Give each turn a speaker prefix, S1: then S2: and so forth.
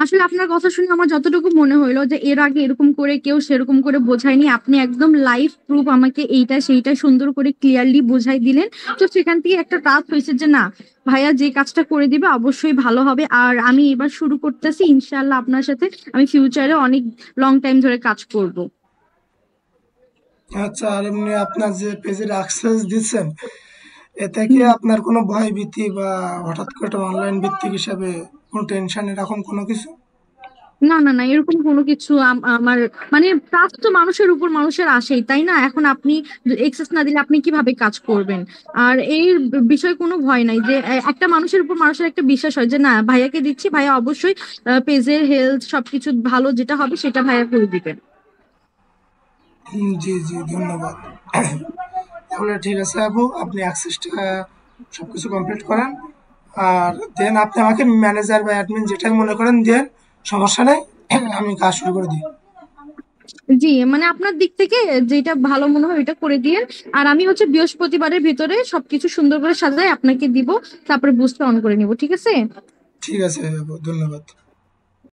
S1: আসলে আপনার কথা শুনে আমার যতটুকু মনে হইলো যে এর আগে এরকম করে কেউ সেরকম করে বোঝায়নি। আপনি একদম লাইভ প্রুফ আমাকে এইটা সেইটা সুন্দর করে ক্লিয়ারলি বুঝাই দিলেন। তো সেখান থেকে একটা ট্রাস্ট হইছে যে না, ভাইয়া যে কাজটা করে দিবে অবশ্যই ভালো হবে। আর আমি এবার শুরু করতেছি ইনশাআল্লাহ আপনার সাথে আমি ফিউচারে অনেক লং টাইম ধরে কাজ করব।
S2: আচ্ছা, আর এমনি আপনার যে পেজের অ্যাক্সেস দিচ্ছেন, এতে কি
S1: হুম।
S2: আপনার কোনো ভয় ভীতি বা হঠাৎ করে একটা অনলাইন ভিত্তিক হিসাবে কোনো টেনশন এরকম কোনো কিছু?
S1: না, না, না, এরকম কোনো কিছু আমার মানে কাজ তো মানুষের উপর মানুষের আসেই, তাই না? এখন আপনি এক্সেস না দিলে আপনি কিভাবে কাজ করবেন? আর এই বিষয়ে কোনো ভয় নাই যে একটা মানুষের উপর মানুষের একটা বিশ্বাস হয় যে না, ভাইয়াকে দিচ্ছি, ভাইয়া অবশ্যই পেজের হেলথ সবকিছু ভালো যেটা হবে সেটা ভাইয়া করে দিবেন।
S2: জি, জি, ধন্যবাদ। তাহলে ঠিক আছে আপু, আপনি অ্যাক্সেসটা সবকিছু কমপ্লিট করেন। আর দেন আপনি আমাকে ম্যানেজার বা অ্যাডমিন যেটাই মনে করেন দেন, সমস্যা নেই। আমি কাজ শুরু করে দিই।
S1: জি, মানে আপনার দিক থেকে যেটা ভালো মনে হয় ওইটা করে দিয়েন। আর আমি হচ্ছে বৃহস্পতিবারের ভিতরে সবকিছু সুন্দর করে সাজায় আপনাকে দিব। তারপরে বুস্টটা অন করে নিব। ঠিক আছে?
S2: ঠিক আছে আপু, ধন্যবাদ।